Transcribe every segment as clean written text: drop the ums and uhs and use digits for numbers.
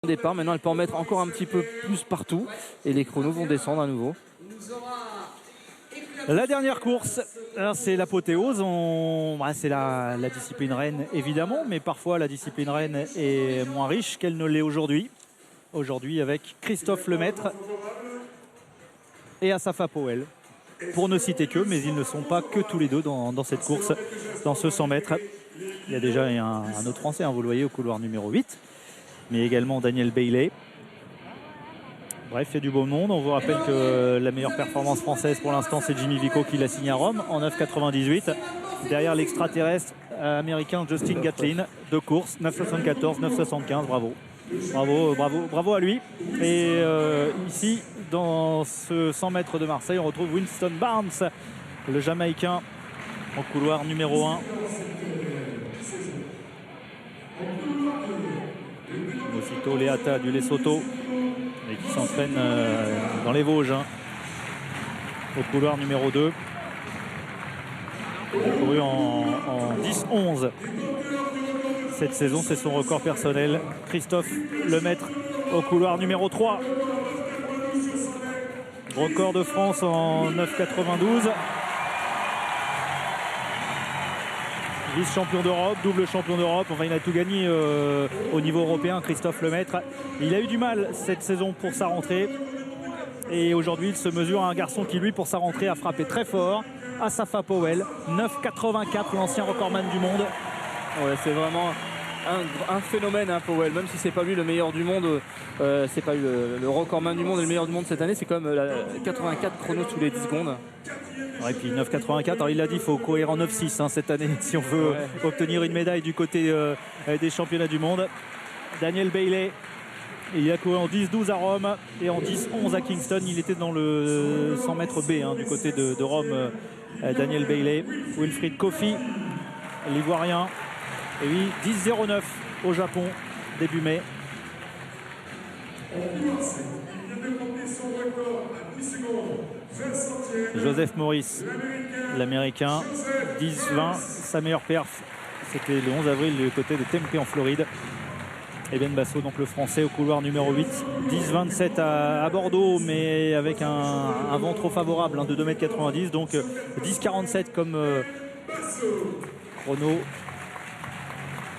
départ. Maintenant, elle peut en mettre encore un petit peu plus partout. Et les chronos vont descendre à nouveau. La dernière course, c'est l'apothéose. C'est la discipline reine, évidemment, mais parfois la discipline reine est moins riche qu'elle ne l'est aujourd'hui. Aujourd'hui, avec Christophe Lemaître et Asafa Powell, pour ne citer qu'eux, mais ils ne sont pas que tous les deux dans cette course, dans ce 100 mètres. Il y a déjà un autre Français, vous le voyez, au couloir numéro 8, mais également Daniel Bailey. Bref, il y a du beau monde. On vous rappelle que la meilleure performance française pour l'instant, c'est Jimmy Vico qui l'a signé à Rome en 9,98. Derrière l'extraterrestre américain Justin Gatlin, de course, 9,74, 9,75, bravo. Bravo à lui. Et ici, dans ce 100 mètres de Marseille, on retrouve Winston Barnes, le Jamaïcain, au couloir numéro 1. Aussitôt Leata du Lesotho, et qui s'entraîne dans les Vosges, au couloir numéro 2. Il a couru en 10-11 cette saison, c'est son record personnel. Christophe Lemaître au couloir numéro 3. Record de France en 9,92. Vice-champion d'Europe, double champion d'Europe. Enfin, il a tout gagné au niveau européen, Christophe Lemaître. Il a eu du mal cette saison pour sa rentrée. Et aujourd'hui, il se mesure à un garçon qui, lui, pour sa rentrée, a frappé très fort. Asafa Powell, 9,84, l'ancien recordman du monde. Ouais, c'est vraiment un phénomène, Powell. Même si c'est pas lui le meilleur du monde, c'est pas lui le recordman du monde et le meilleur du monde cette année, c'est quand même 84 chronos tous les 10 secondes. Ouais, et puis 9,84, alors il a dit qu'il faut courir en 9,6 cette année si on veut obtenir une médaille du côté des championnats du monde. Daniel Bailey, il a couru en 10-12 à Rome et en 10-11 à Kingston. Il était dans le 100 mètres B du côté de Rome, Daniel Bailey. Wilfried Kofi, l'Ivoirien, et oui, 10-09 au Japon, début mai. Joseph Maurice, l'Américain, 10-20, sa meilleure perf, c'était le 11 avril du côté de Tempe en Floride. Et Ben Basso, donc le Français, au couloir numéro 8, 10-27 à Bordeaux, mais avec un vent trop favorable de 2,90 m, donc 10-47 comme chrono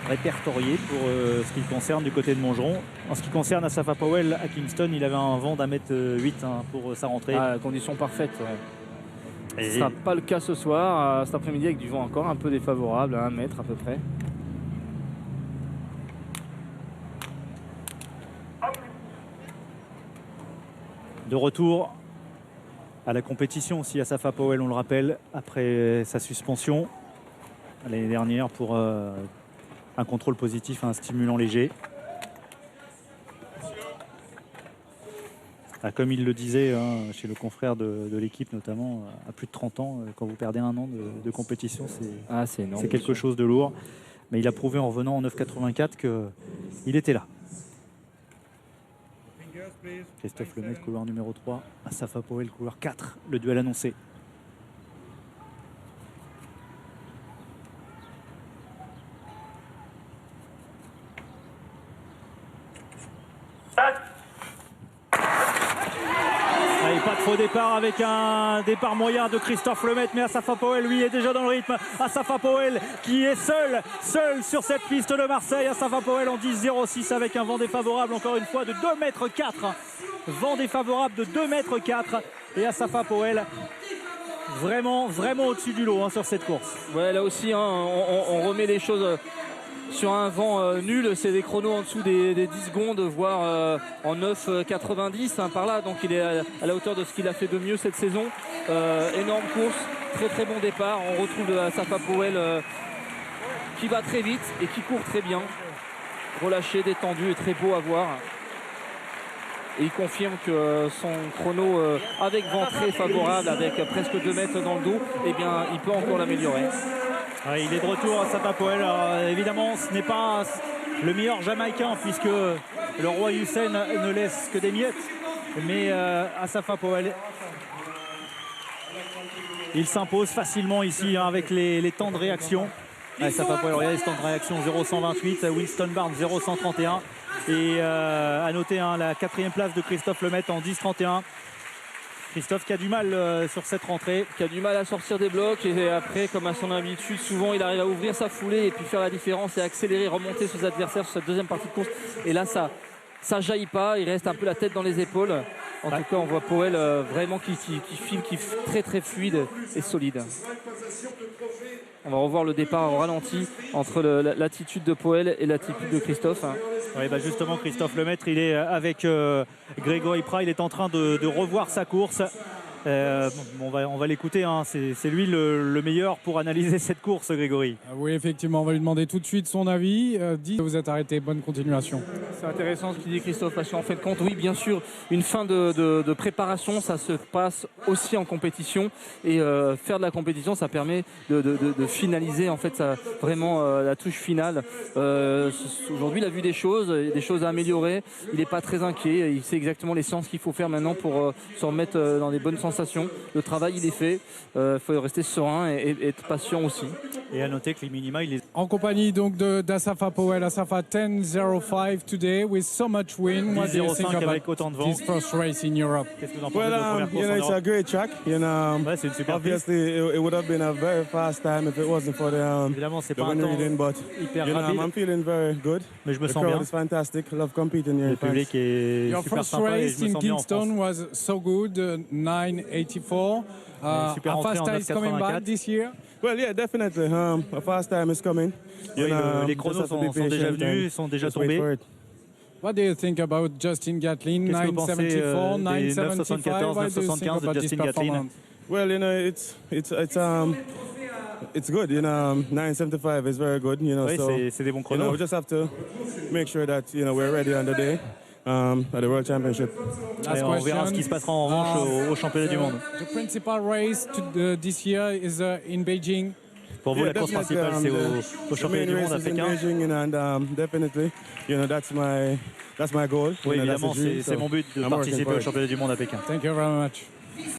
répertorié pour ce qui concerne du côté de Montgeron. En ce qui concerne Asafa Powell à Kingston, il avait un vent d'1,8 m pour sa rentrée. Condition parfaite. Ce ne sera pas le cas ce soir, cet après-midi, avec du vent encore un peu défavorable, à 1 mètre à peu près. De retour à la compétition aussi, Asafa Powell, on le rappelle, après sa suspension l'année dernière pour un contrôle positif à un stimulant léger. Comme il le disait chez le confrère de l'équipe, notamment à plus de 30 ans, quand vous perdez un an de compétition, c'est quelque chose de lourd. Mais il a prouvé en revenant en 9,84 qu'il était là. Christophe Lemaître, couloir numéro 3, Asafa Powell, couloir 4, le duel annoncé. Allez, pas de faux départ avec un départ moyen de Christophe Lemaître, mais Asafa Powell, lui, est déjà dans le rythme. Asafa Powell qui est seul sur cette piste de Marseille. Asafa Powell en 10,06 avec un vent défavorable, encore une fois, de 2,4 m. Vent défavorable de 2,4 m. Et Asafa Powell, vraiment au-dessus du lot sur cette course. Ouais, là aussi, on remet les choses sur un vent nul. C'est des chronos en dessous des 10 secondes, voire en 9,90 par là. Donc il est à la hauteur de ce qu'il a fait de mieux cette saison. Énorme course, très bon départ. On retrouve Asafa Powell qui va très vite et qui court très bien. Relâché, détendu et très beau à voir. Et il confirme que son chrono, avec vent très favorable, avec presque 2 mètres dans le dos, eh bien, il peut encore l'améliorer. Il est de retour, Asafa Powell. Alors, évidemment, ce n'est pas le meilleur Jamaïcain, puisque le roi Hussein ne laisse que des miettes. Mais Asafa Powell, il s'impose facilement ici avec les temps de réaction. Asafa Powell, regardez ce temps de réaction, 0,128. Winston Barnes, 0,131. Et à noter la 4e place de Christophe Lemaitre en 10-31. Christophe qui a du mal sur cette rentrée. Qui a du mal à sortir des blocs et après, comme à son habitude, souvent il arrive à ouvrir sa foulée et puis faire la différence et accélérer, remonter ses adversaires sur cette deuxième partie de course. Et là, ça jaillit pas, il reste un peu la tête dans les épaules. En tout cas, on voit Powell vraiment qui file, qui est très très fluide et solide. On va revoir le départ au ralenti entre l'attitude de Powell et l'attitude de Christophe. Oui, justement, Christophe Lemaitre, il est avec Grégory Prat, il est en train de revoir sa course. On va l'écouter, hein. C'est lui le meilleur pour analyser cette course, Grégory. Oui, effectivement, on va lui demander tout de suite son avis. Vous êtes arrêté, bonne continuation. C'est intéressant ce qu'il dit Christophe, parce qu'en fait compte, oui, bien sûr, une fin de préparation, ça se passe aussi en compétition, et faire de la compétition, ça permet de finaliser en fait vraiment la touche finale. Aujourd'hui, il a vu des choses à améliorer, il n'est pas très inquiet, il sait exactement les séances qu'il faut faire maintenant pour se remettre dans les bonnes sensations. Le travail, il est fait, il faut rester serein et être patient aussi. Et à noter que les minima, il est en compagnie donc d'Asafa Powell. Asafa 10.05 today with so much wind. What do you think avec autant de vent. This first race in Europe? Qu'est-ce que vous en pensez de la première course en it's Europe? a great track. Ouais, c'est une super piste. Obviously, it would have been a very fast time if it wasn't for Évidemment, c'est the pas un wind temps reading, but hyper rapide, I'm feeling very good. mais je me The sens crowd bien. is fantastic. Love competing here. Le public est Your super first sympa et race je me in sens bien en France. Kingston was so good, 9.84. super A entrée fast en time is coming 9.84. back this year. Well, yeah, definitely. A fast time is coming. Oui, les chronos just have to be sont déjà patient venus, and sont déjà just wait for tombés. it. What do you think about Justin Gatlin? Qu'est-ce que vous pensez 9.74, des 9.75. What do you think 9.74 de about this Justin Gatlin? performance? Well, it's good. 9.75 is very good. Oui, So c'est des bons we chronos. just have to make sure that we're ready on the day at the World Championship. Et on verra ce qui se passera en revanche au championnat du monde. The principal race this year is in Beijing. Pour vous, la course principale, c'est au the championnat main du monde race à is in Pékin. Beijing, and definitely, that's my goal. Oui, That's évidemment, the dream, c'est so mon but de I'm working participer for au it. championnat du monde à Pékin. Thank you very much.